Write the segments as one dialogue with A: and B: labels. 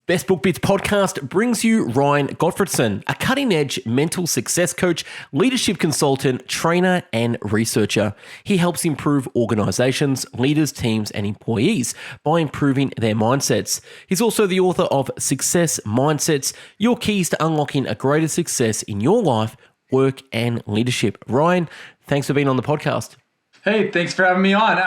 A: Best Book Bits podcast brings you Ryan Gottfredson, a cutting-edge mental success coach, leadership consultant, trainer, and researcher. He helps improve organizations, leaders, teams, and employees by improving their mindsets. He's also the author of Success Mindsets, Your Keys to Unlocking a Greater Success in Your Life, Work, and Leadership. Ryan, thanks for being on the podcast.
B: Hey, thanks for having me on.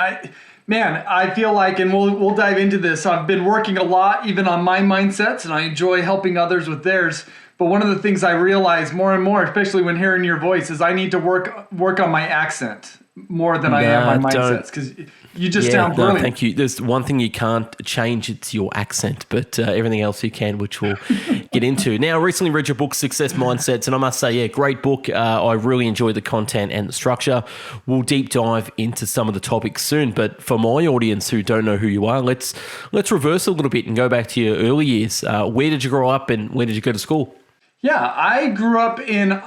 B: I feel like, and we'll dive into this, I've been working a lot even on my mindsets, and I enjoy helping others with theirs. But one of the things I realize more and more, especially when hearing your voice, is I need to work on my accent more than I am my mindsets, because you just sound brilliant.
A: No, thank you. There's one thing you can't change, it's your accent, but everything else you can, which we'll get into. Now, I recently read your book, Success Mindsets, and I must say, great book. I really enjoyed the content and the structure. We'll deep dive into some of the topics soon, but for my audience who don't know who you are, let's reverse a little bit and go back to your early years. Where did you grow up and where did you go to school?
B: Yeah, I grew up in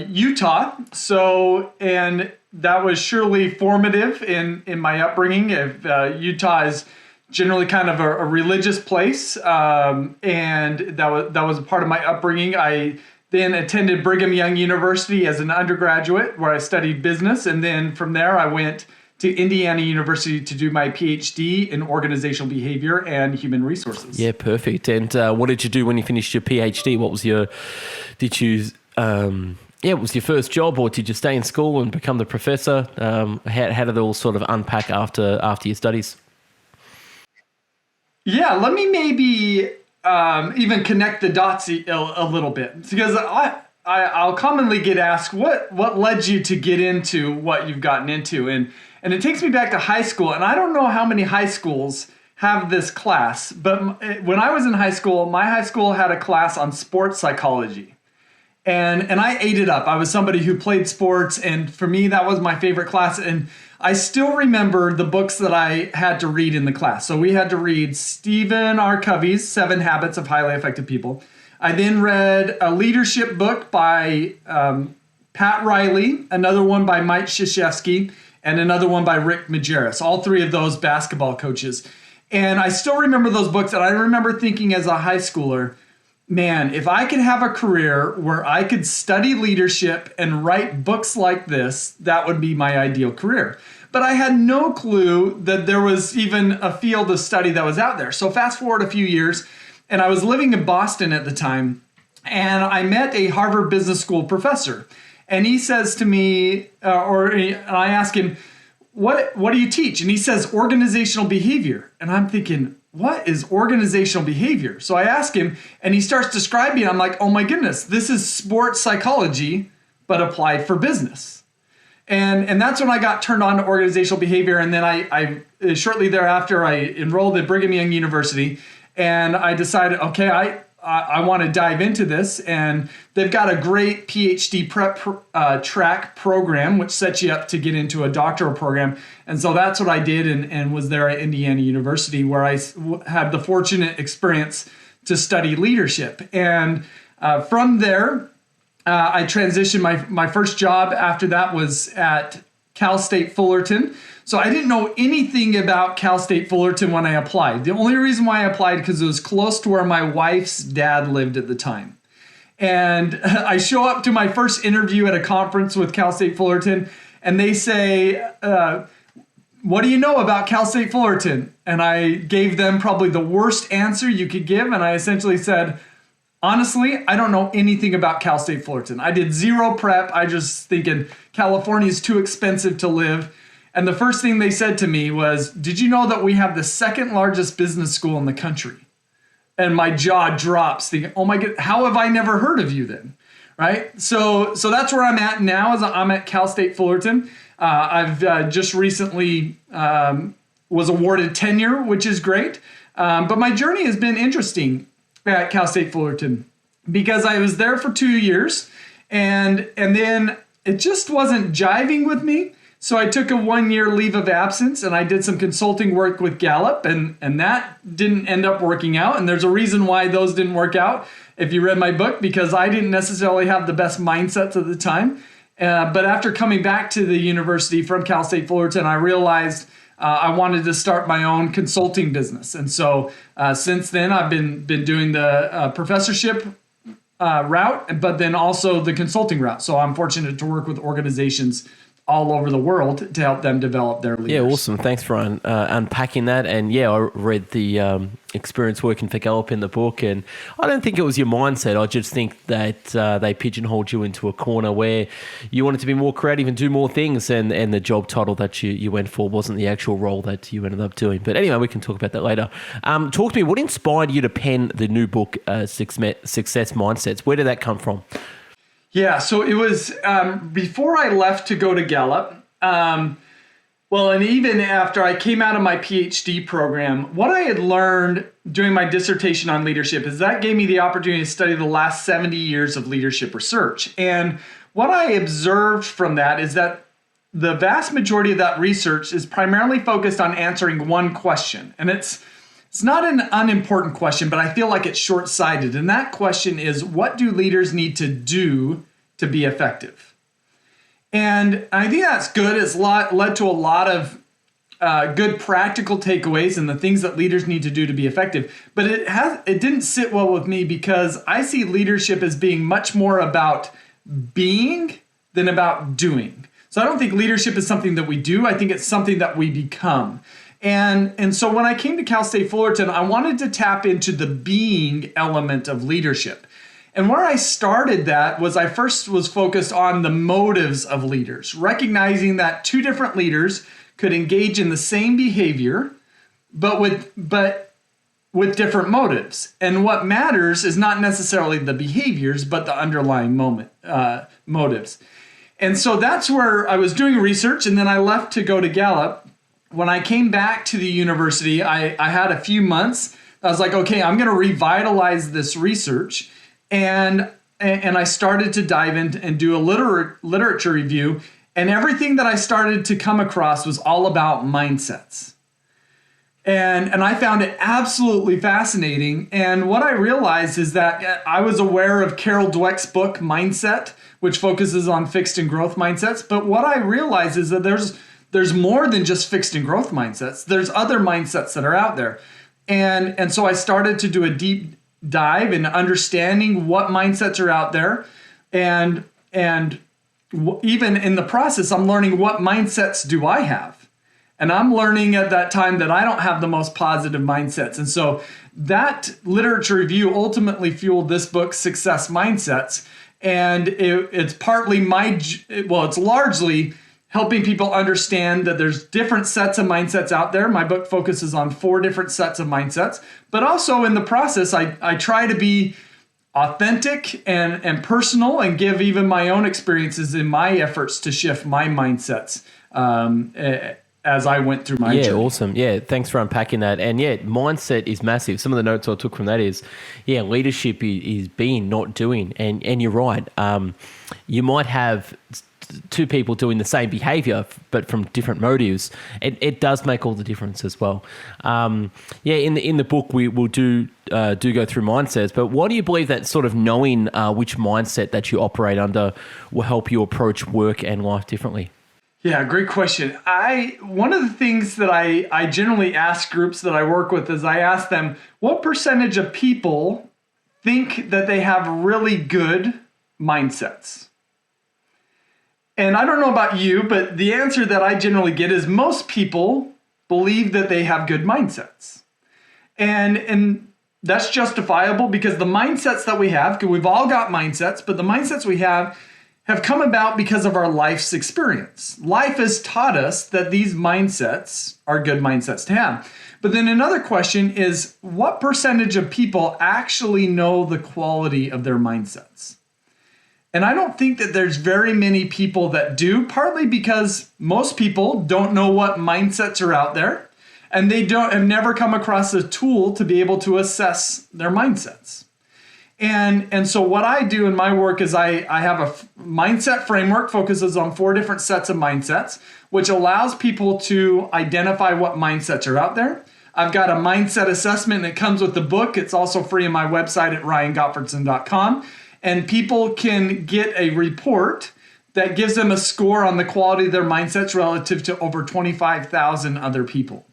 B: Utah, and that was surely formative in my upbringing. Utah is generally kind of a religious place, and that was a part of my upbringing. I then attended Brigham Young University as an undergraduate, where I studied business, and then from there I went to Indiana University to do my PhD in organizational behavior and human resources.
A: Yeah, perfect. And what did you do when you finished your PhD? What was what was your first job, or did you stay in school and become the professor? How did it all sort of unpack after your studies?
B: Yeah, let me maybe even connect the dots a little bit, because I'll commonly get asked, what led you to get into what you've gotten into? And it takes me back to high school, and I don't know how many high schools have this class, but when I was in high school, my high school had a class on sports psychology. And I ate it up. I was somebody who played sports, and for me, that was my favorite class. And I still remember the books that I had to read in the class. So we had to read Stephen R. Covey's 7 Habits of Highly Effective People. I then read a leadership book by Pat Riley, another one by Mike Krzyzewski, and another one by Rick Majerus, all 3 of those basketball coaches. And I still remember those books, and I remember thinking as a high schooler, man, if I could have a career where I could study leadership and write books like this, that would be my ideal career. But I had no clue that there was even a field of study that was out there. So fast forward a few years, and I was living in Boston at the time, and I met a Harvard Business School professor. And he says to me, and I ask him, what do you teach? And he says, organizational behavior. And I'm thinking, what is organizational behavior? So I ask him, and he starts describing it. I'm like, oh my goodness, this is sports psychology, but applied for business. And that's when I got turned on to organizational behavior. And then I shortly thereafter, I enrolled at Brigham Young University, and I decided, okay, I want to dive into this. And they've got a great PhD prep track program, which sets you up to get into a doctoral program. And so that's what I did, and was there at Indiana University, where I had the fortunate experience to study leadership. And from there, I transitioned. My first job after that was at Cal State Fullerton. So I didn't know anything about Cal State Fullerton when I applied. The only reason why I applied because it was close to where my wife's dad lived at the time. And I show up to my first interview at a conference with Cal State Fullerton, and they say, what do you know about Cal State Fullerton? And I gave them probably the worst answer you could give. And I essentially said, honestly, I don't know anything about Cal State Fullerton. I did zero prep. I just thinking California is too expensive to live. And the first thing they said to me was, did you know that we have the 2nd largest business school in the country? And my jaw drops thinking, oh my God, how have I never heard of you then? Right? So that's where I'm at now. I'm at Cal State Fullerton. I've just recently was awarded tenure, which is great. But my journey has been interesting at Cal State Fullerton, because I was there for 2 years, and then it just wasn't jiving with me. So I took a 1-year leave of absence, and I did some consulting work with Gallup, and that didn't end up working out. And there's a reason why those didn't work out, if you read my book, because I didn't necessarily have the best mindsets at the time. But after coming back to the university from Cal State Fullerton, I realized I wanted to start my own consulting business. And so since then, I've been doing the professorship route, but then also the consulting route. So I'm fortunate to work with organizations all over the world to help them develop their leaders.
A: Yeah, awesome. Thanks for unpacking that. And yeah, I read the experience working for Gallup in the book, and I don't think it was your mindset. I just think that they pigeonholed you into a corner where you wanted to be more creative and do more things, and the job title that you went for wasn't the actual role that you ended up doing. But anyway, we can talk about that later. Talk to me, what inspired you to pen the new book, Success Mindsets? Where did that come from?
B: Yeah, so it was before I left to go to Gallup. Well, and even after I came out of my PhD program, what I had learned during my dissertation on leadership is that gave me the opportunity to study the last 70 years of leadership research. And what I observed from that is that the vast majority of that research is primarily focused on answering one question. And it's not an unimportant question, but I feel like it's short-sighted. And that question is, what do leaders need to do to be effective? And I think that's good. It's led to a lot of good practical takeaways and the things that leaders need to do to be effective. But it didn't sit well with me because I see leadership as being much more about being than about doing. So I don't think leadership is something that we do. I think it's something that we become. And so when I came to Cal State Fullerton, I wanted to tap into the being element of leadership. And where I started that was I first was focused on the motives of leaders, recognizing that two different leaders could engage in the same behavior, but with different motives. And what matters is not necessarily the behaviors, but the underlying motives. And so that's where I was doing research, and then I left to go to Gallup. When I came back to the university, I had a few months. I was like, okay, I'm going to revitalize this research. And I started to dive in and do a literature review. And everything that I started to come across was all about mindsets. And I found it absolutely fascinating. And what I realized is that I was aware of Carol Dweck's book, Mindset, which focuses on fixed and growth mindsets. But what I realized is that there's more than just fixed and growth mindsets. There's other mindsets that are out there. And so I started to do a deep dive in understanding what mindsets are out there. And even in the process, I'm learning what mindsets do I have. And I'm learning at that time that I don't have the most positive mindsets. And so that literature review ultimately fueled this book, Success Mindsets. And it's partly it's largely helping people understand that there's different sets of mindsets out there. My book focuses on 4 different sets of mindsets, but also in the process, I try to be authentic and personal and give even my own experiences in my efforts to shift my mindsets as I went through my journey.
A: Awesome. Yeah, thanks for unpacking that. And yeah, mindset is massive. Some of the notes I took from that is, leadership is being, not doing. And you're right. You might have 2 people doing the same behavior, but from different motives. It does make all the difference as well. In the book we will do go through mindsets, but why do you believe that sort of knowing which mindset that you operate under will help you approach work and life differently?
B: Yeah, great question. One of the things that I generally ask groups that I work with is I ask them, what percentage of people think that they have really good mindsets? And I don't know about you, but the answer that I generally get is most people believe that they have good mindsets. And that's justifiable because the mindsets that we have, because we've all got mindsets, but the mindsets we have come about because of our life's experience. Life has taught us that these mindsets are good mindsets to have. But then another question is, what percentage of people actually know the quality of their mindsets? And I don't think that there's very many people that do, partly because most people don't know what mindsets are out there, and they have never come across a tool to be able to assess their mindsets. And so what I do in my work is I have a mindset framework, focuses on 4 different sets of mindsets, which allows people to identify what mindsets are out there. I've got a mindset assessment that comes with the book. It's also free on my website at ryangottfredson.com. And people can get a report that gives them a score on the quality of their mindsets relative to over 25,000 other people.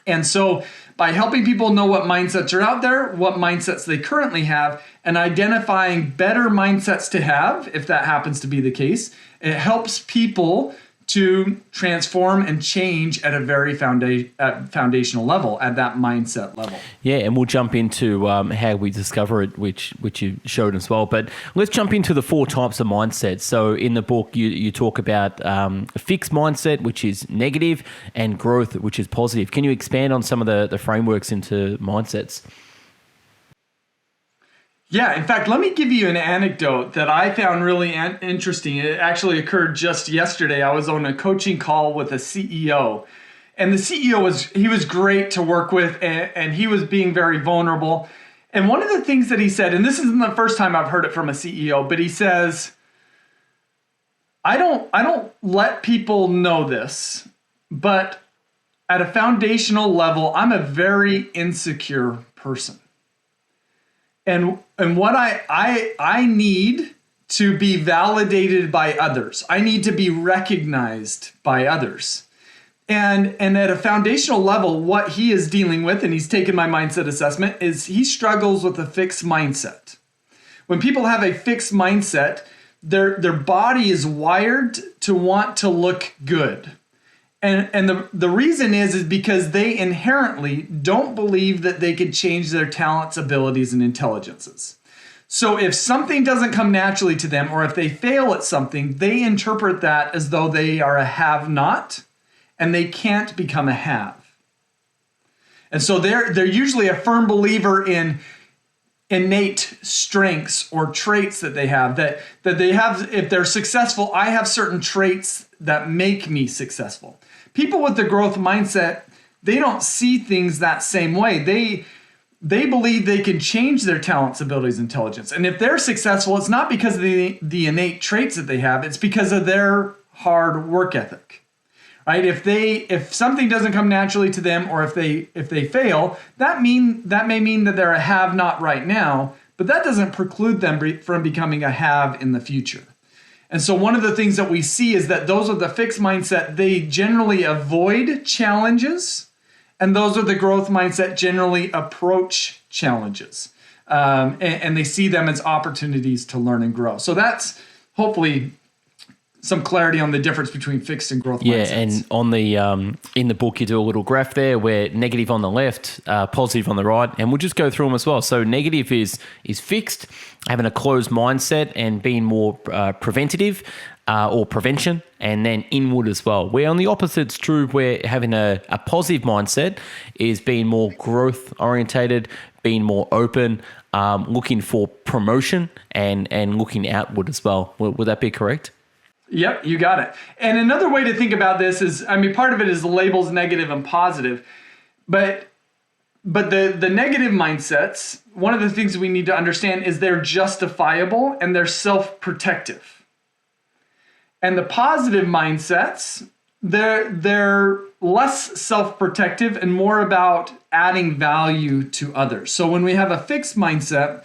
B: And so by helping people know what mindsets are out there, what mindsets they currently have, and identifying better mindsets to have, if that happens to be the case, it helps people to transform and change at a very foundational level, at that mindset level.
A: Yeah, and we'll jump into how we discover it, which you showed as well. But let's jump into the 4 types of mindsets. So in the book, you talk about a fixed mindset, which is negative, and growth, which is positive. Can you expand on some of the frameworks into mindsets?
B: Yeah, in fact, let me give you an anecdote that I found really interesting. It actually occurred just yesterday. I was on a coaching call with a CEO, and the CEO was great to work with, and he was being very vulnerable. And one of the things that he said, and this isn't the first time I've heard it from a CEO, but he says, I don't let people know this, but at a foundational level, I'm a very insecure person. And what I need to be validated by others. I need to be recognized by others. And at a foundational level, what he is dealing with, and he's taken my mindset assessment, is he struggles with a fixed mindset. When people have a fixed mindset, their body is wired to want to look good. And the reason is because they inherently don't believe that they can change their talents, abilities, and intelligences. So if something doesn't come naturally to them, or if they fail at something, they interpret that as though they are a have-not, and they can't become a have. And so they're usually a firm believer in innate strengths or traits that they have, that they have. If they're successful, I have certain traits that make me successful. People with the growth mindset, they don't see things that same way. They believe they can change their talents, abilities, intelligence. And if they're successful, it's not because of the innate traits that they have, it's because of their hard work ethic. Right? If something doesn't come naturally to them, or if they fail, that may mean that they're a have not right now, but that doesn't preclude them from becoming a have in the future. And so one of the things that we see is that those with the fixed mindset, they generally avoid challenges, and those with the growth mindset generally approach challenges, and they see them as opportunities to learn and grow. So that's hopefully some clarity on the difference between fixed and growth mindsets.
A: Yeah, and on the in the book you do a little graph there where negative on the left, positive on the right, and we'll just go through them as well. So negative is fixed, having a closed mindset and being more preventative or prevention, and then inward as well. Where on the opposite's true, where having a positive mindset is being more growth orientated, being more open, looking for promotion, and looking outward as well. Would that be correct?
B: Yep, you got it. And another way to think about this is, part of it is the labels negative and positive, but the negative mindsets, one of the things we need to understand is they're justifiable and they're self-protective. And the positive mindsets, they're less self-protective and more about adding value to others. So when we have a fixed mindset,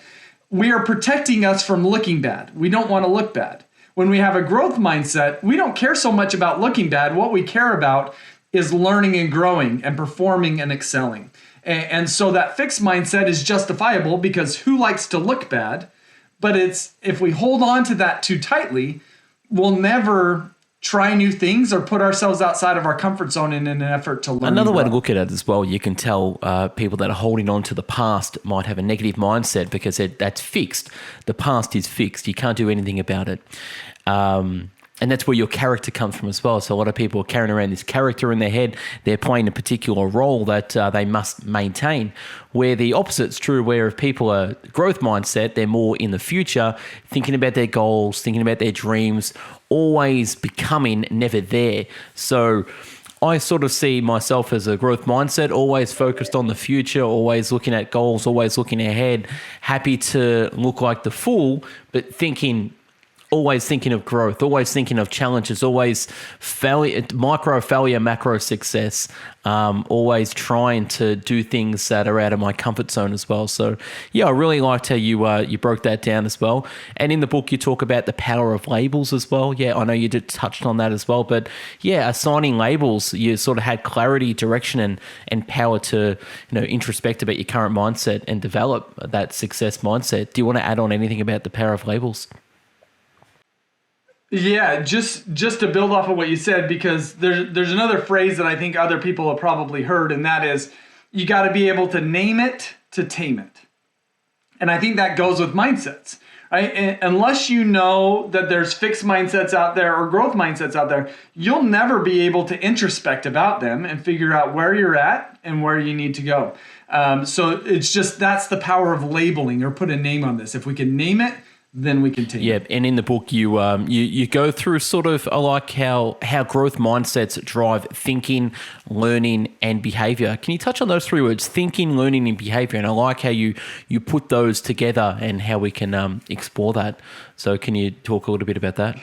B: we are protecting us from looking bad. We don't want to look bad. When we have a growth mindset, we don't care so much about looking bad. What we care about is learning and growing and performing and excelling. And so that fixed mindset is justifiable because who likes to look bad? But if we hold on to that too tightly, we'll never try new things or put ourselves outside of our comfort zone in an effort to learn.
A: Another way to look at it as well, you can tell people that are holding on to the past might have a negative mindset because that's fixed. The past is fixed. You can't do anything about it. And that's where your character comes from as well. So a lot of people are carrying around this character in their head. They're playing a particular role that they must maintain. Where the opposite's true, where if people are growth mindset, they're more in the future, thinking about their goals, thinking about their dreams, always becoming, never there. So I sort of see myself as a growth mindset, always focused on the future, always looking at goals, always looking ahead, happy to look like the fool, but thinking always thinking of growth, always thinking of challenges, always micro failure, macro success, always trying to do things that are out of my comfort zone as well. So yeah, I really liked how you broke that down as well. And in the book, you talk about the power of labels as well. Yeah, I know you did touched on that as well, but yeah, assigning labels, you sort of had clarity, direction, and power to, introspect about your current mindset and develop that success mindset. Do you want to add on anything about the power of labels?
B: Yeah, just to build off of what you said, because there's another phrase that I think other people have probably heard, and that is, you got to be able to name it to tame it. And I think that goes with mindsets, right? And unless you know that there's fixed mindsets out there or growth mindsets out there, you'll never be able to introspect about them and figure out where you're at and where you need to go. So it's just, that's the power of labeling, or put a name on this. If we can name it, then we continue.
A: Yeah, and in the book, you go through sort of, I like how growth mindsets drive thinking, learning, and behavior. Can you touch on those three words, thinking, learning, and behavior? And I like how you put those together and how we can explore that. So can you talk a little bit about that?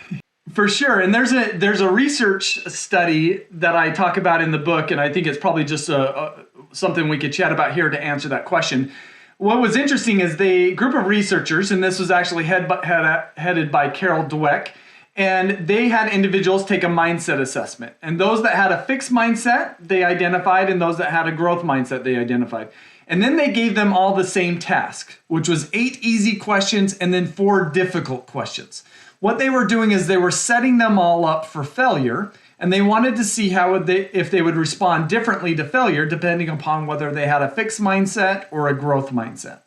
B: For sure. And there's a research study that I talk about in the book, and I think it's probably just something we could chat about here to answer that question. What was interesting is the group of researchers, and this was actually headed by Carol Dweck, and they had individuals take a mindset assessment. And those that had a fixed mindset, they identified, and those that had a growth mindset, they identified. And then they gave them all the same task, which was 8 easy questions and then 4 difficult questions. What they were doing is they were setting them all up for failure, and they wanted to see if they would respond differently to failure depending upon whether they had a fixed mindset or a growth mindset.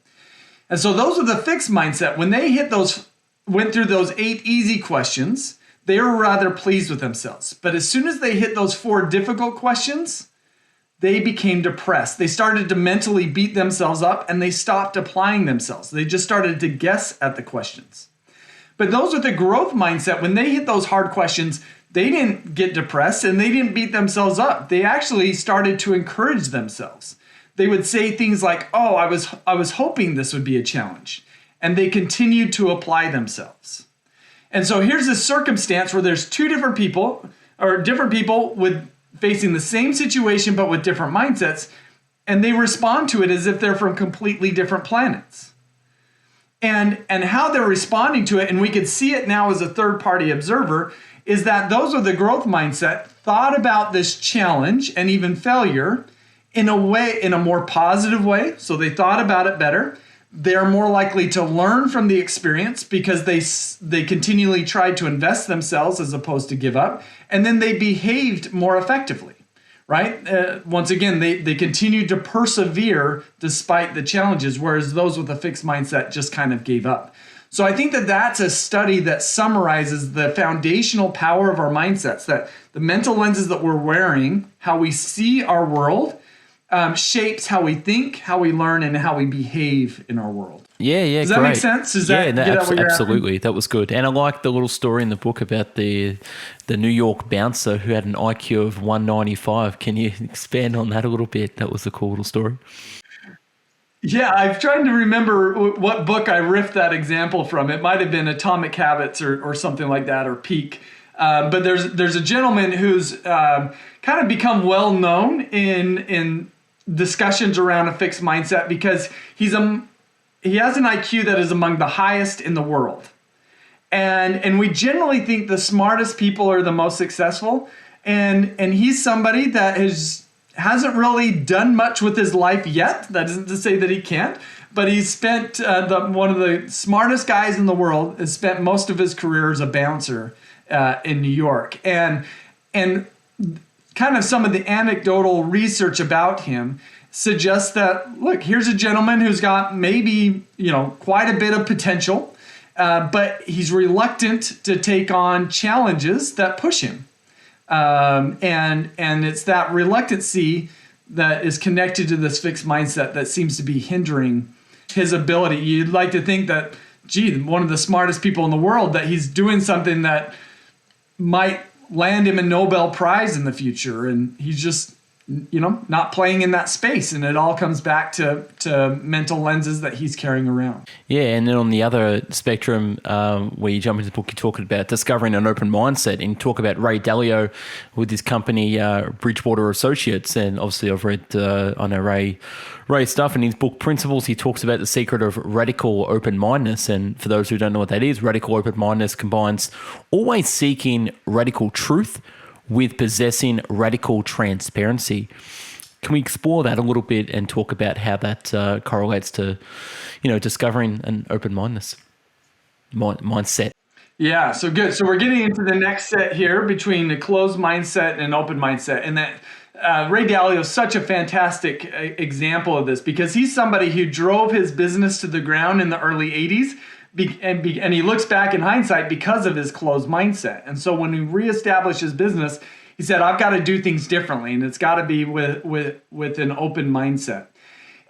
B: And so those are the fixed mindset. When they went through those 8 easy questions, they were rather pleased with themselves. But as soon as they hit those 4 difficult questions, they became depressed. They started to mentally beat themselves up, and they stopped applying themselves. They just started to guess at the questions. But those with the growth mindset, when they hit those hard questions, they didn't get depressed and they didn't beat themselves up. They actually started to encourage themselves. They would say things like, "Oh, I was hoping this would be a challenge." And they continued to apply themselves. And so here's a circumstance where there's 2 different people, or different people with facing the same situation but with different mindsets, and they respond to it as if they're from completely different planets. And how they're responding to it, and we could see it now as a third-party observer, is that those with the growth mindset thought about this challenge and even failure in a more positive way. So they thought about it better. They're more likely to learn from the experience because they continually tried to invest themselves as opposed to give up. And then they behaved more effectively, right? Once again, they continued to persevere despite the challenges, whereas those with a fixed mindset just kind of gave up. So I think that that's a study that summarizes the foundational power of our mindsets, that the mental lenses that we're wearing, how we see our world, shapes how we think, how we learn, and how we behave in our world.
A: Yeah,
B: Does that make sense? Does that get at what you're
A: absolutely.
B: Asking?
A: That was good. And I like the little story in the book about the New York bouncer who had an IQ of 195. Can you expand on that a little bit? That was a cool little story.
B: Yeah, I'm trying to remember what book I riffed that example from. It might have been Atomic Habits or something like that, or Peak. But there's a gentleman who's kind of become well known in discussions around a fixed mindset because he has an IQ that is among the highest in the world. And we generally think the smartest people are the most successful. And he's somebody that hasn't really done much with his life yet. That isn't to say that he can't, but he's spent one of the smartest guys in the world has spent most of his career as a bouncer in New York. And kind of some of the anecdotal research about him suggests that, look, here's a gentleman who's got maybe, quite a bit of potential, but he's reluctant to take on challenges that push him. And it's that reluctancy that is connected to this fixed mindset that seems to be hindering his ability. You'd like to think that, one of the smartest people in the world, that he's doing something that might land him a Nobel Prize in the future, and he's just not playing in that space. And it all comes back to mental lenses that he's carrying around.
A: Yeah, and then on the other spectrum, where you jump into the book, you're talking about discovering an open mindset, and you talk about Ray Dalio with his company, Bridgewater Associates. And obviously I've read, I know Ray stuff in his book Principles. He talks about the secret of radical open-mindedness. And for those who don't know what that is, radical open-mindedness combines always seeking radical truth with possessing radical transparency. Can we explore that a little bit and talk about how that correlates to, discovering an open-mindedness mindset?
B: Yeah, so good. So we're getting into the next set here between the closed mindset and an open mindset. And that Ray Dalio is such a fantastic example of this, because he's somebody who drove his business to the ground in the early 80s. And he looks back in hindsight because of his closed mindset. And so when he reestablished his business, he said, I've got to do things differently, and it's got to be with an open mindset.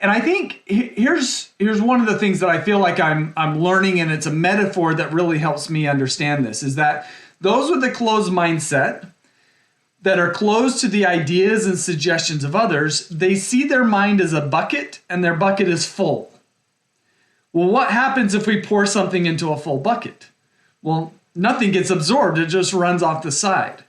B: And I think here's one of the things that I feel like I'm learning, and it's a metaphor that really helps me understand this, is that those with a closed mindset that are closed to the ideas and suggestions of others, they see their mind as a bucket, and their bucket is full. Well, what happens if we pour something into a full bucket? Well, nothing gets absorbed. It just runs off the side.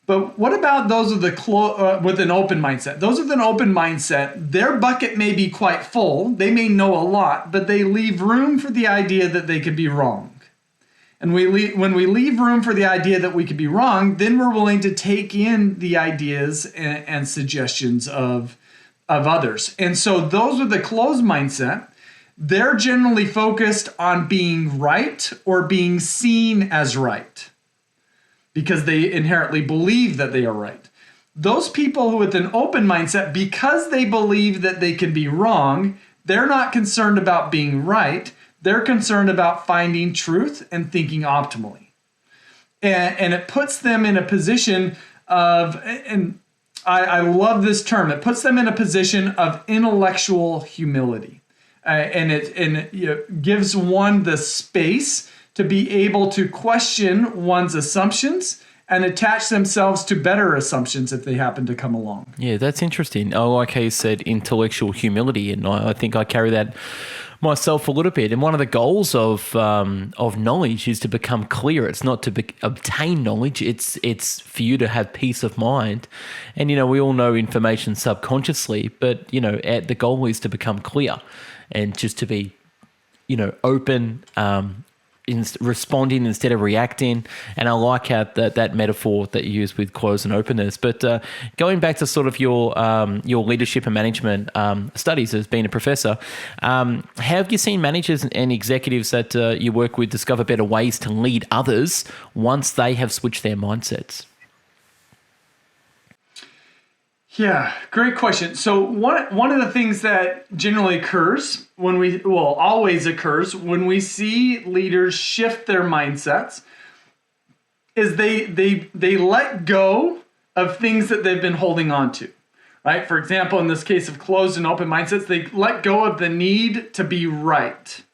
B: But what about those with an open mindset? Those with an open mindset, their bucket may be quite full. They may know a lot, but they leave room for the idea that they could be wrong. And when we leave room for the idea that we could be wrong, then we're willing to take in the ideas and suggestions of others. And so those with a closed mindset, they're generally focused on being right or being seen as right, because they inherently believe that they are right. Those people with an open mindset, because they believe that they can be wrong, they're not concerned about being right. They're concerned about finding truth and thinking optimally. And it puts them in a position of, and I love this term, it puts them in a position of intellectual humility. And it gives one the space to be able to question one's assumptions and attach themselves to better assumptions if they happen to come along.
A: Yeah, that's interesting. Oh, like you said, intellectual humility, and I think I carry that myself a little bit. And one of the goals of knowledge is to become clear. It's not to obtain knowledge. It's for you to have peace of mind. And we all know information subconsciously, but the goal is to become clear and just to be open, responding instead of reacting. And I like how that metaphor that you use with close and openness. But going back to sort of your leadership and management studies as being a professor, have you seen managers and executives that you work with discover better ways to lead others once they have switched their mindsets?
B: Yeah, great question. So one of the things that generally occurs always occurs when we see leaders shift their mindsets is they let go of things that they've been holding on to, right? For example, in this case of closed and open mindsets, they let go of the need to be right.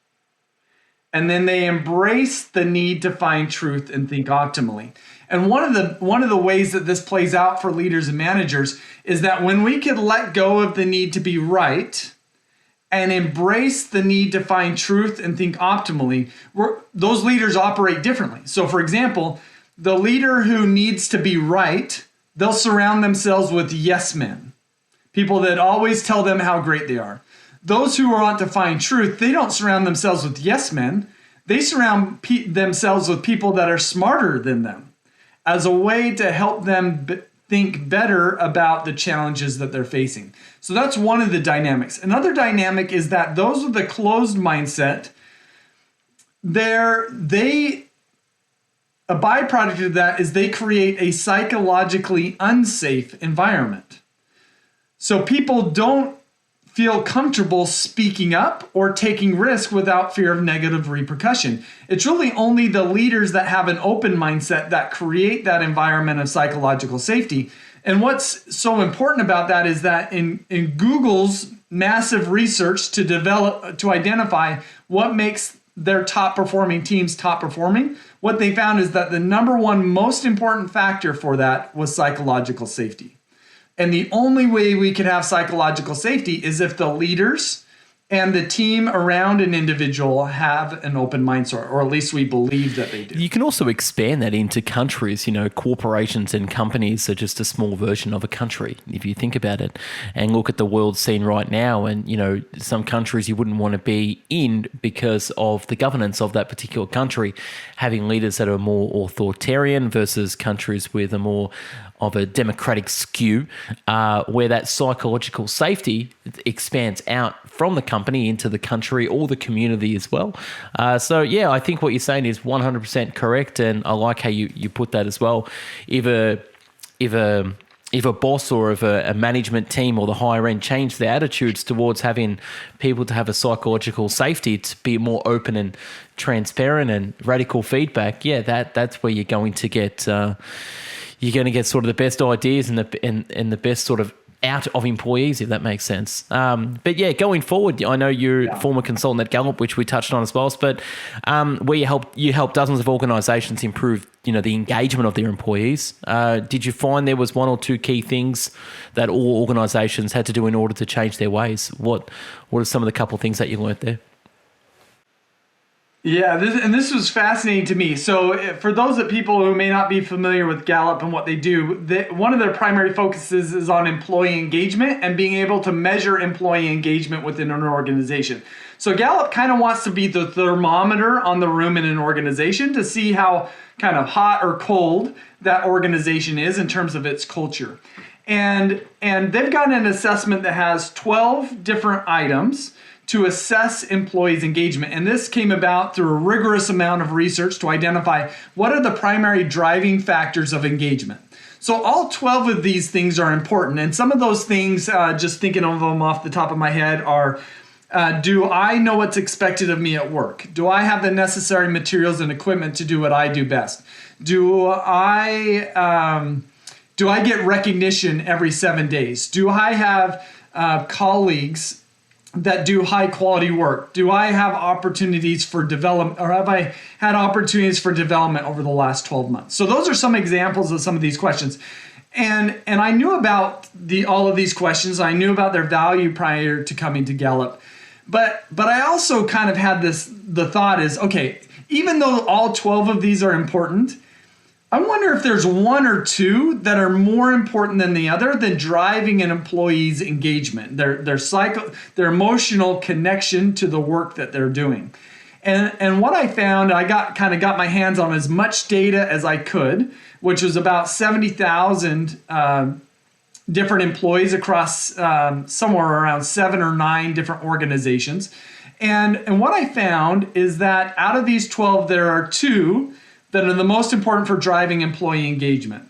B: And then they embrace the need to find truth and think optimally. And one of the ways that this plays out for leaders and managers is that when we can let go of the need to be right and embrace the need to find truth and think optimally, those leaders operate differently. So for example, the leader who needs to be right, they'll surround themselves with yes men, people that always tell them how great they are. Those who want to find truth, they don't surround themselves with yes men. They surround themselves with people that are smarter than them, as a way to help them think better about the challenges that they're facing. So that's one of the dynamics. Another dynamic is that those with a closed mindset, a byproduct of that is they create a psychologically unsafe environment. So people don't feel comfortable speaking up or taking risk without fear of negative repercussion. It's really only the leaders that have an open mindset that create that environment of psychological safety. And what's so important about that is that in Google's massive research to identify what makes their top performing teams top performing, what they found is that the number one most important factor for that was psychological safety. And the only way we can have psychological safety is if the leaders and the team around an individual have an open mind, or at least we believe that they do.
A: You can also expand that into countries. Corporations and companies are just a small version of a country, if you think about it, and look at the world scene right now. And, some countries you wouldn't want to be in because of the governance of that particular country, having leaders that are more authoritarian versus countries with a more of a democratic skew, where that psychological safety expands out from the company into the country or the community as well. So I think what you're saying is 100% correct, and I like how you put that as well. If a boss or if a management team or the higher end change their attitudes towards having people to have a psychological safety, to be more open and transparent and radical feedback, that's where you're going to get sort of the best ideas and the best sort of out of employees, if that makes sense. But going forward, I know you're a former consultant at Gallup, which we touched on as well, but where you help dozens of organizations improve, the engagement of their employees. Did you find there was one or two key things that all organizations had to do in order to change their ways? What are some of the couple of things that you learned there?
B: Yeah, this was fascinating to me. So for those people who may not be familiar with Gallup and what they do, one of their primary focuses is on employee engagement and being able to measure employee engagement within an organization. So Gallup kind of wants to be the thermometer on the room in an organization to see how kind of hot or cold that organization is in terms of its culture. And they've got an assessment that has 12 different items to assess employees' engagement. And this came about through a rigorous amount of research to identify what are the primary driving factors of engagement. So all 12 of these things are important. And some of those things, just thinking of them off the top of my head, are do I know what's expected of me at work? Do I have the necessary materials and equipment to do what I do best? Do I get recognition every 7 days? Do I have colleagues that do high quality work? Do I have opportunities for development, or have I had opportunities for development over the last 12 months? So those are some examples of some of these questions. And I knew about all of these questions. I knew about their value prior to coming to Gallup. But I also kind of had the thought is, okay, even though all 12 of these are important, I wonder if there's one or two that are more important than the other than driving an employee's engagement, their emotional connection to the work that they're doing. And what I found, I got my hands on as much data as I could, which was about 70,000 different employees across somewhere around 7 or 9 different organizations. And what I found is that out of these 12, there are 2 that are the most important for driving employee engagement.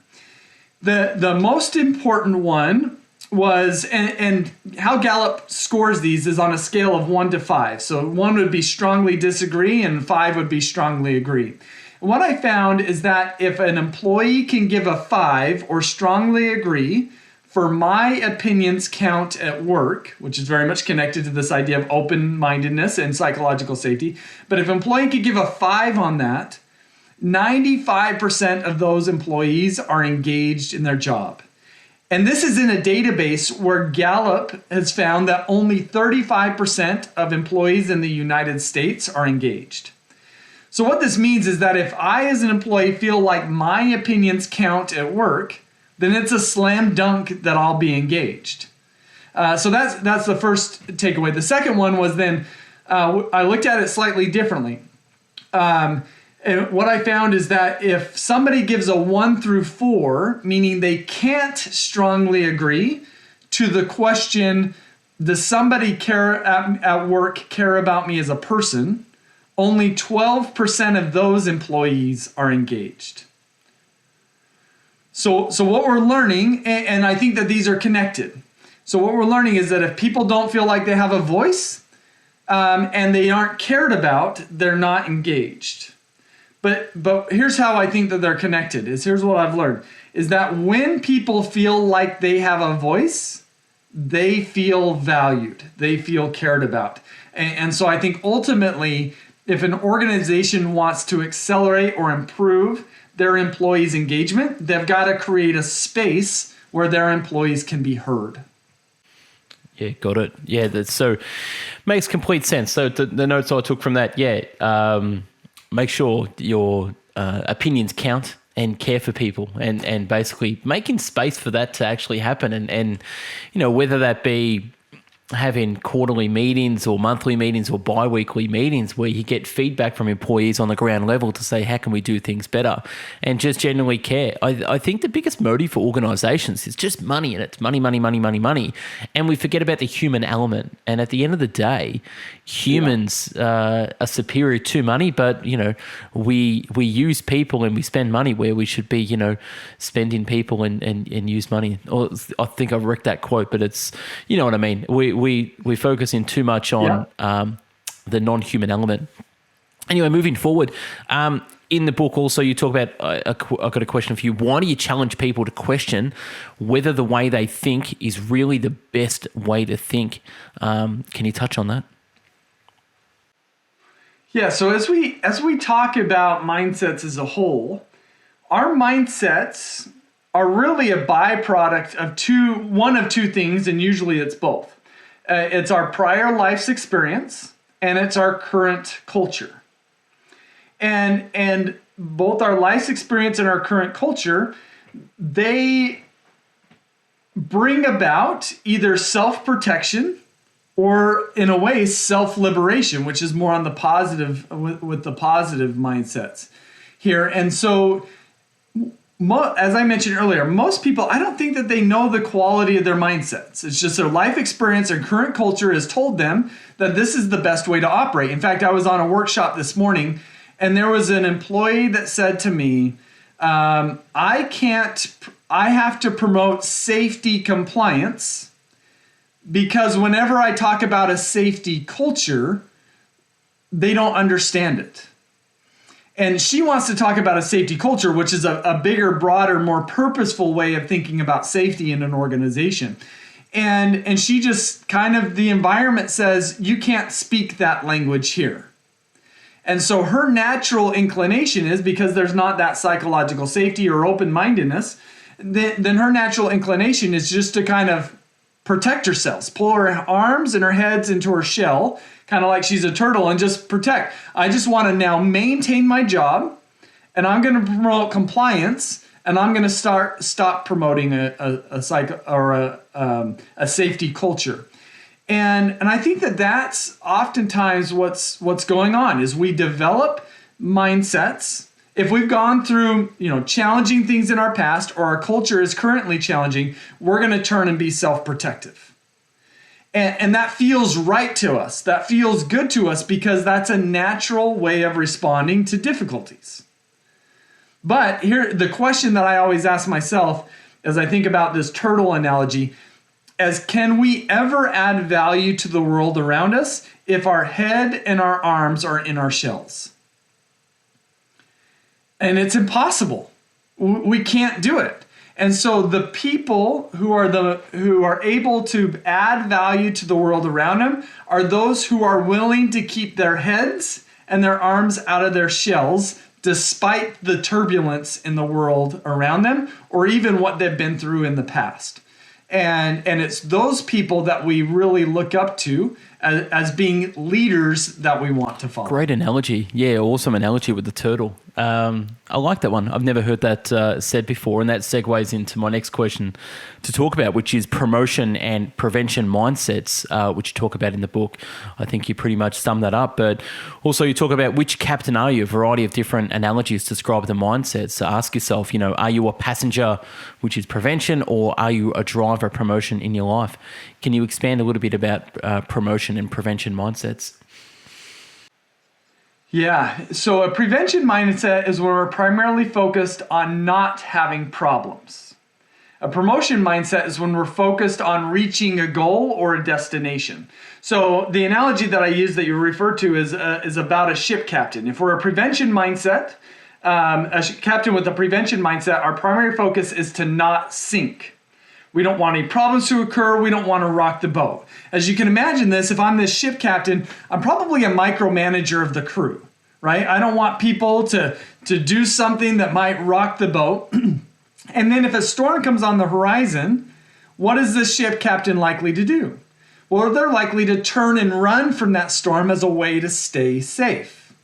B: The most important one was, and how Gallup scores these is on a scale of 1 to 5. So 1 would be strongly disagree and 5 would be strongly agree. And what I found is that if an employee can give a 5 or strongly agree, for my opinions count at work, which is very much connected to this idea of open-mindedness and psychological safety. But if an employee could give a 5 on that, 95% of those employees are engaged in their job. And this is in a database where Gallup has found that only 35% of employees in the United States are engaged. So what this means is that if I as an employee feel like my opinions count at work, then it's a slam dunk that I'll be engaged. So that's the first takeaway. The second one was then I looked at it slightly differently. And what I found is that if somebody gives a 1 through 4, meaning they can't strongly agree to the question, does somebody at work care about me as a person, only 12% of those employees are engaged. So what we're learning, and I think that these are connected. So what we're learning is that if people don't feel like they have a voice and they aren't cared about, they're not engaged. But here's how I think that they're connected. Here's what I've learned, is that when people feel like they have a voice, they feel valued. They feel cared about. And so I think ultimately, if an organization wants to accelerate or improve their employees' engagement, they've got to create a space where their employees can be heard.
A: Yeah, got it. Yeah, so makes complete sense. So the notes I took from that, make sure your opinions count and care for people, and basically making space for that to actually happen, and whether that be having quarterly meetings or monthly meetings or bi-weekly meetings where you get feedback from employees on the ground level to say, how can we do things better? And just generally care. I think the biggest motive for organizations is just money, and it's money, money, money, money, money. And we forget about the human element. And at the end of the day, humans are superior to money, but, we use people and we spend money where we should be, spending people and use money. Or I think I've wrecked that quote, but it's, you know what I mean? We focus in too much on the non-human element. Anyway, moving forward, in the book also you talk about, I've got a question for you. Why do you challenge people to question whether the way they think is really the best way to think? Can you touch on that?
B: Yeah, so as we talk about mindsets as a whole, our mindsets are really a byproduct of one of two things, and usually it's both. It's our prior life's experience, and it's our current culture. And both our life's experience and our current culture, they bring about either self-protection or, in a way, self-liberation, which is more on the positive, with the positive mindsets here. And so, as I mentioned earlier, most people, I don't think that they know the quality of their mindsets. It's just their life experience and current culture has told them that this is the best way to operate. In fact, I was on a workshop this morning, and there was an employee that said to me, I have to promote safety compliance because whenever I talk about a safety culture, they don't understand it. And she wants to talk about a safety culture, which is a bigger, broader, more purposeful way of thinking about safety in an organization. And she just the environment says, you can't speak that language here. And so her natural inclination is, because there's not that psychological safety or open-mindedness, then her natural inclination is just to kind of protect herself, pull her arms and her heads into her shell, kind of like she's a turtle, and just protect. I just want to now maintain my job, and I'm going to promote compliance, and I'm going to stop promoting a safety culture. And I think that that's oftentimes what's going on is we develop mindsets. If we've gone through, challenging things in our past, or our culture is currently challenging, we're going to turn and be self-protective. And that feels right to us. That feels good to us because that's a natural way of responding to difficulties. But here, the question that I always ask myself as I think about this turtle analogy is, can we ever add value to the world around us if our head and our arms are in our shells? And it's impossible. We can't do it. And so the people who are able to add value to the world around them are those who are willing to keep their heads and their arms out of their shells despite the turbulence in the world around them, or even what they've been through in the past. And it's those people that we really look up to as being leaders that we want to follow.
A: Great analogy. Yeah, awesome analogy with the turtle. I like that one. I've never heard that said before, and that segues into my next question to talk about, which is promotion and prevention mindsets, which you talk about in the book. I think you pretty much summed that up, but also you talk about which captain are you? A variety of different analogies describe the mindsets. So ask yourself, are you a passenger, which is prevention, or are you a driver, promotion in your life? Can you expand a little bit about promotion and prevention mindsets?
B: Yeah, so a prevention mindset is when we're primarily focused on not having problems. A promotion mindset is when we're focused on reaching a goal or a destination. So the analogy that I use that you refer to is about a ship captain. If we're a prevention mindset, captain with a prevention mindset, our primary focus is to not sink. We don't want any problems to occur. We don't want to rock the boat. As you can imagine this, if I'm this ship captain, I'm probably a micromanager of the crew, right? I don't want people to do something that might rock the boat. And then if a storm comes on the horizon, what is the ship captain likely to do? Well, they're likely to turn and run from that storm as a way to stay safe.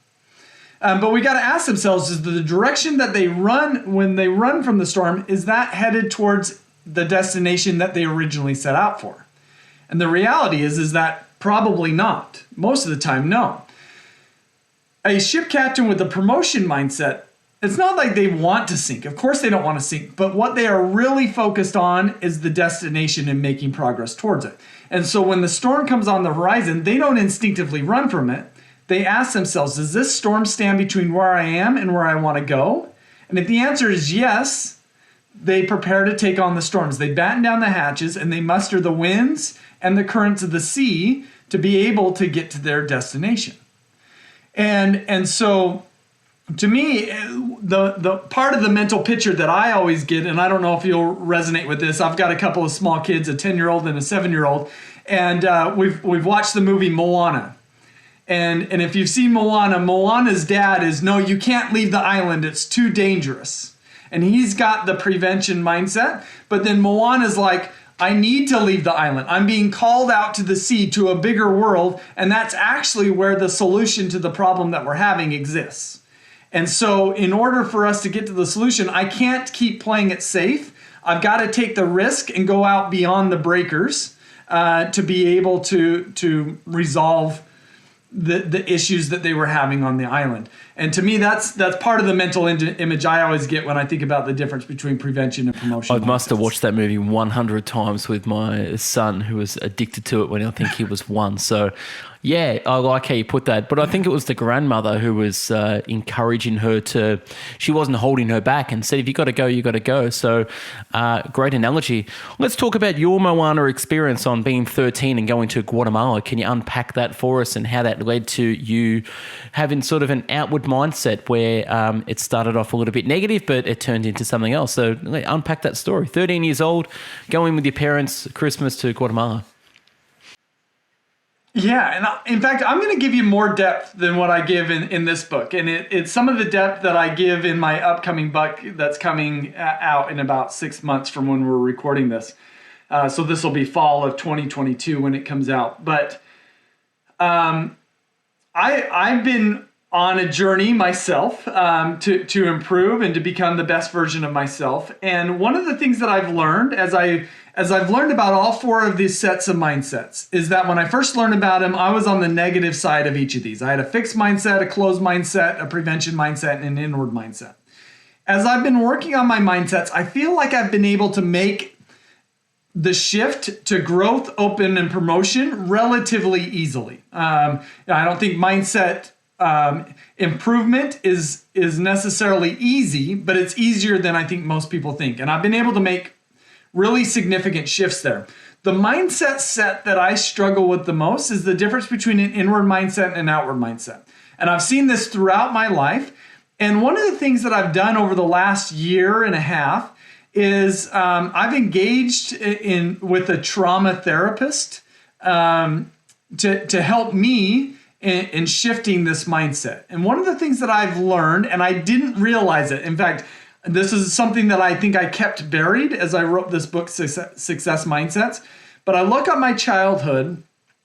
B: But we got to ask themselves, is the direction that they run when they run from the storm, is that headed towards the destination that they originally set out for? And the reality is that probably not. Most of the time, no. A ship captain with a promotion mindset, it's not like they want to sink. Of course they don't want to sink, but what they are really focused on is the destination and making progress towards it. And so when the storm comes on the horizon, they don't instinctively run from it. They ask themselves, does this storm stand between where I am and where I want to go? And if the answer is yes, they prepare to take on the storms. They batten down the hatches and they muster the winds and the currents of the sea to be able to get to their destination. And so to me, the part of the mental picture that I always get, and I don't know if you'll resonate with this, I've got a couple of small kids, a 10-year-old and a 7-year-old, and we've watched the movie Moana. And if you've seen Moana, Moana's dad is, no, you can't leave the island, it's too dangerous. And he's got the prevention mindset, but then Moana's like, I need to leave the island. I'm being called out to the sea, to a bigger world, and that's actually where the solution to the problem that we're having exists. And so in order for us to get to the solution, I can't keep playing it safe. I've got to take the risk and go out beyond the breakers to be able to resolve the issues that they were having on the island. And to me, that's part of the mental image I always get when I think about the difference between prevention and promotion.
A: I must have watched that movie 100 times with my son, who was addicted to it when I think he was 1. So yeah, I like how you put that. But I think it was the grandmother who was encouraging her to, she wasn't holding her back and said, if you got to go, you got to go. So great analogy. Let's talk about your Moana experience on being 13 and going to Guatemala. Can you unpack that for us and how that led to you having sort of an outward mindset where it started off a little bit negative, but it turned into something else? So unpack that story. 13 years old, going with your parents Christmas to Guatemala.
B: Yeah, and in fact, I'm going to give you more depth than what I give in this book. And it's some of the depth that I give in my upcoming book that's coming out in about 6 months from when we're recording this. So this will be fall of 2022 when it comes out. But I've been on a journey myself to improve and to become the best version of myself. And one of the things that I've learned as I've learned about all 4 of these sets of mindsets is that when I first learned about them, I was on the negative side of each of these. I had a fixed mindset, a closed mindset, a prevention mindset, and an inward mindset. As I've been working on my mindsets, I feel like I've been able to make the shift to growth, open, and promotion relatively easily. I don't think mindset improvement is necessarily easy, but it's easier than I think most people think. And I've been able to make really significant shifts there. The mindset set that I struggle with the most is the difference between an inward mindset and an outward mindset. And I've seen this throughout my life. And one of the things that I've done over the last year and a half is I've engaged with a trauma therapist to help me in shifting this mindset. And one of the things that I've learned, and I didn't realize it, in fact, this is something that I think I kept buried as I wrote this book, Success Mindsets. But I look at my childhood,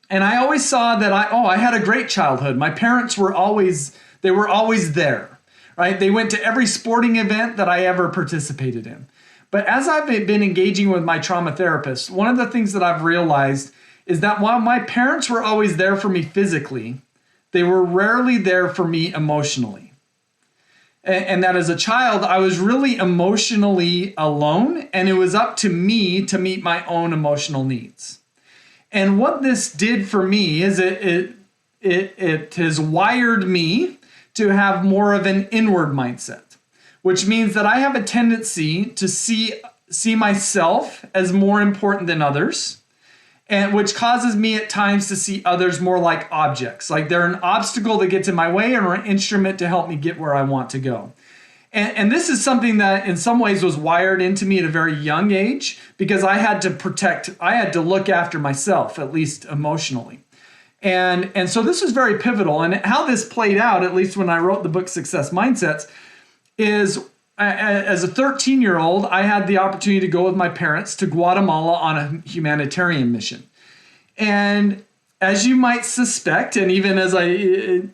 B: and I always saw that I had a great childhood. My parents were always there, right? They went to every sporting event that I ever participated in. But as I've been engaging with my trauma therapist, one of the things that I've realized is that while my parents were always there for me physically, they were rarely there for me emotionally. And that as a child, I was really emotionally alone, and it was up to me to meet my own emotional needs. And what this did for me is it has wired me to have more of an inward mindset, which means that I have a tendency to see myself as more important than others, and which causes me at times to see others more like objects, like they're an obstacle that gets in my way or an instrument to help me get where I want to go. And this is something that in some ways was wired into me at a very young age because I had to look after myself, at least emotionally. And so this was very pivotal. And how this played out, at least when I wrote the book Success Mindsets, is as a 13-year-old, I had the opportunity to go with my parents to Guatemala on a humanitarian mission. And as you might suspect, and even as I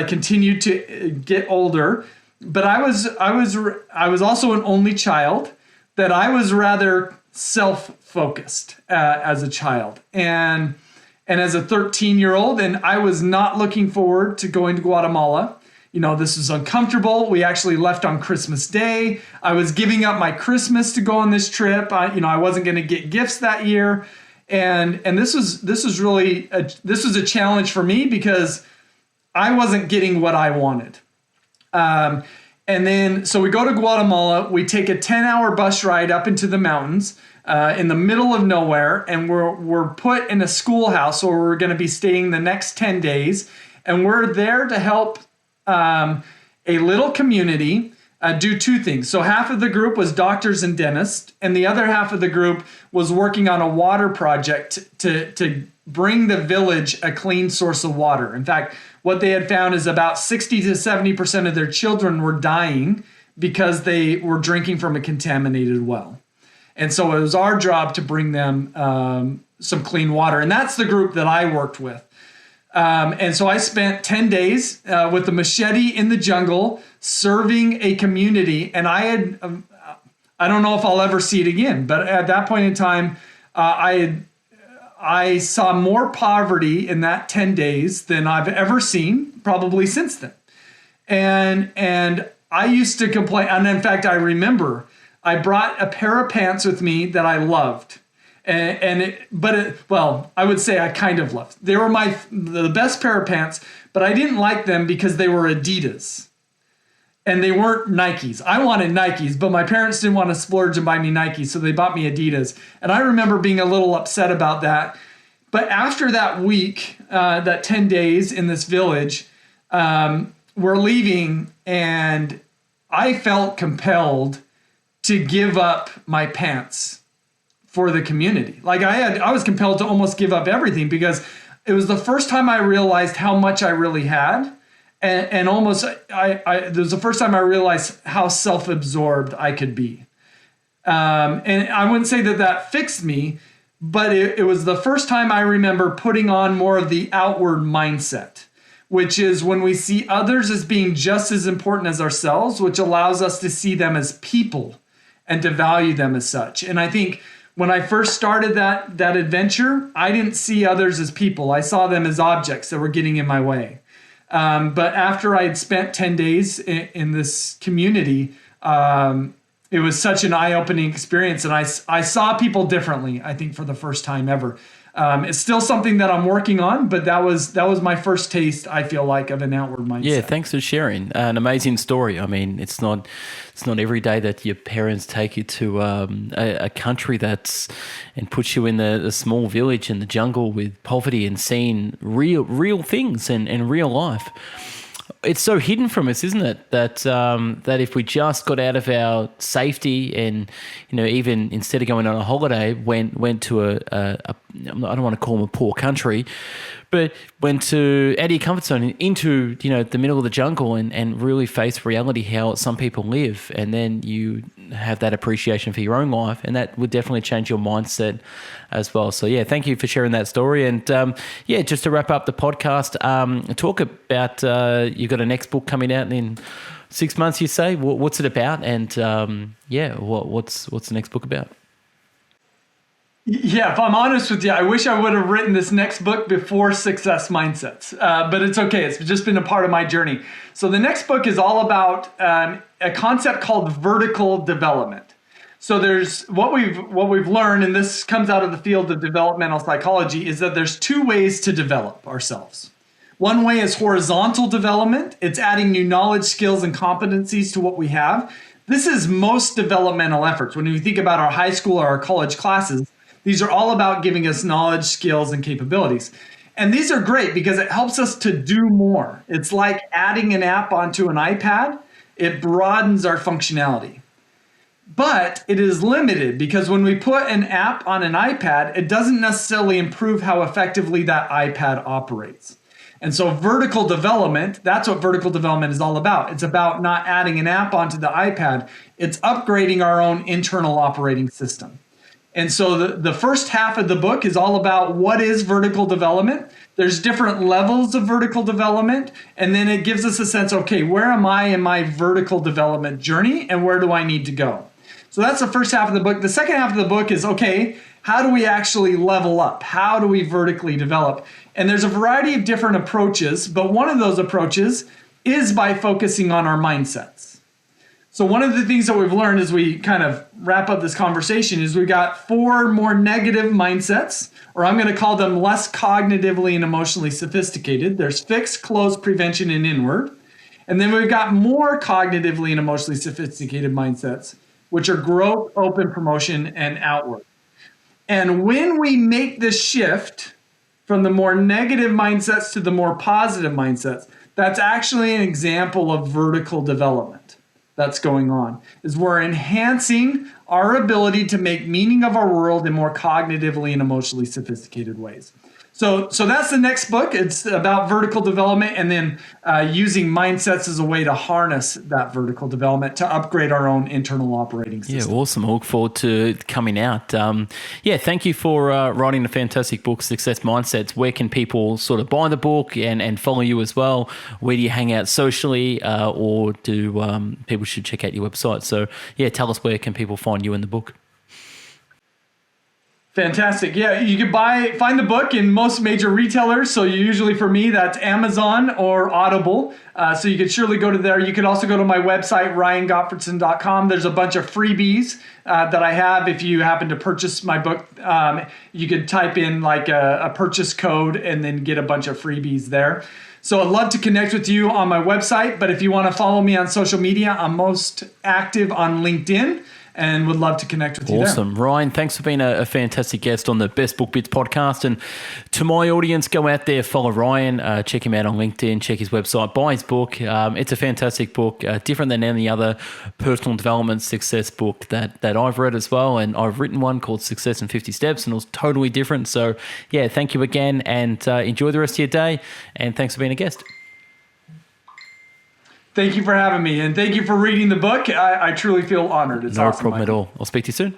B: continued to get older, but I was also an only child, that I was rather self-focused as a child. And as a 13-year-old, and I was not looking forward to going to Guatemala. This was uncomfortable. We actually left on Christmas Day. I was giving up my Christmas to go on this trip. I wasn't going to get gifts that year. And this was a challenge for me because I wasn't getting what I wanted. And then, so we go to Guatemala, we take a 10-hour bus ride up into the mountains in the middle of nowhere, and we're put in a schoolhouse where we're going to be staying the next 10 days. And we're there to help a little community do two things. So half of the group was doctors and dentists, and the other half of the group was working on a water project to bring the village a clean source of water. In fact, what they had found is about 60 to 70% of their children were dying because they were drinking from a contaminated well. And so it was our job to bring them some clean water. And that's the group that I worked with. And so I spent 10 days with a machete in the jungle serving a community. And I don't know if I'll ever see it again, but at that point in time, I saw more poverty in that 10 days than I've ever seen, probably since then. And I used to complain. And in fact, I remember I brought a pair of pants with me that I loved. Well, I would say I kind of loved. They were the best pair of pants, but I didn't like them because they were Adidas. And they weren't Nikes. I wanted Nikes, but my parents didn't want to splurge and buy me Nikes, so they bought me Adidas. And I remember being a little upset about that. But after that week, that 10 days in this village, we're leaving, and I felt compelled to give up my pants for the community. Like I was compelled to almost give up everything because it was the first time I realized how much I really had. And almost, it was the first time I realized how self-absorbed I could be. And I wouldn't say that fixed me, but it was the first time I remember putting on more of the outward mindset, which is when we see others as being just as important as ourselves, which allows us to see them as people and to value them as such. And I think when I first started that adventure, I didn't see others as people. I saw them as objects that were getting in my way. But after I had spent 10 days in this community, it was such an eye-opening experience. And I saw people differently, I think, for the first time ever. It's still something that I'm working on, but that was my first taste, I feel like, of an outward mindset.
A: Yeah, thanks for sharing. An amazing story. I mean, it's not every day that your parents take you to a country and puts you in the small village in the jungle with poverty and seeing real things and real life. It's so hidden from us, isn't it? That if we just got out of our safety and, even instead of going on a holiday, went to I don't want to call them a poor country, but went out of your comfort zone into, the middle of the jungle and really face reality, how some people live. And then you have that appreciation for your own life, and that would definitely change your mindset as well. So yeah, thank you for sharing that story. And just to wrap up the podcast, talk about, you've got a next book coming out in 6 months, you say. What's it about? And what's the next book about?
B: Yeah, if I'm honest with you, I wish I would have written this next book before Success Mindsets, but it's okay. It's just been a part of my journey. So the next book is all about a concept called vertical development. So there's what we've learned, and this comes out of the field of developmental psychology, is that there's two ways to develop ourselves. One way is horizontal development. It's adding new knowledge, skills, and competencies to what we have. This is most developmental efforts. When you think about our high school or our college classes, these are all about giving us knowledge, skills, and capabilities. And these are great because it helps us to do more. It's like adding an app onto an iPad. It broadens our functionality. But it is limited because when we put an app on an iPad, it doesn't necessarily improve how effectively that iPad operates. And so vertical development, that's what vertical development is all about. It's about not adding an app onto the iPad. It's upgrading our own internal operating system. And so the first half of the book is all about what is vertical development. There's different levels of vertical development. And then it gives us a sense, okay, where am I in my vertical development journey and where do I need to go? So that's the first half of the book. The second half of the book is, okay, how do we actually level up? How do we vertically develop? And there's a variety of different approaches, but one of those approaches is by focusing on our mindsets. So one of the things that we've learned as we kind of wrap up this conversation is we've got 4 more negative mindsets, or I'm going to call them less cognitively and emotionally sophisticated. There's fixed, closed, prevention, and inward. And then we've got more cognitively and emotionally sophisticated mindsets, which are growth, open, promotion, and outward. And when we make this shift from the more negative mindsets to the more positive mindsets, that's actually an example of vertical development that's going on, is we're enhancing our ability to make meaning of our world in more cognitively and emotionally sophisticated ways. So that's the next book. It's about vertical development and then using mindsets as a way to harness that vertical development to upgrade our own internal operating system.
A: Yeah, awesome. I look forward to it coming out. Thank you for writing a fantastic book, Success Mindsets. Where can people sort of buy the book and follow you as well? Where do you hang out socially or do people should check out your website? So, tell us where can people find you in the book?
B: Fantastic. Yeah, you can find the book in most major retailers. So usually for me, that's Amazon or Audible. So you could surely go to there. You could also go to my website, ryangottfredson.com. There's a bunch of freebies that I have. If you happen to purchase my book, you could type in like a purchase code and then get a bunch of freebies there. So I'd love to connect with you on my website. But if you want to follow me on social media, I'm most active on LinkedIn. And would love to connect with you there.
A: Awesome. Ryan, thanks for being a fantastic guest on the Best Book Bits podcast. And to my audience, go out there, follow Ryan, check him out on LinkedIn, check his website, buy his book. It's a fantastic book, different than any other personal development success book that I've read as well. And I've written one called Success in 50 Steps, and it was totally different. So, thank you again, and enjoy the rest of your day. And thanks for being a guest.
B: Thank you for having me, and thank you for reading the book. I truly feel honored. It's
A: no
B: awesome,
A: problem
B: Michael.
A: at all. I'll speak to you soon.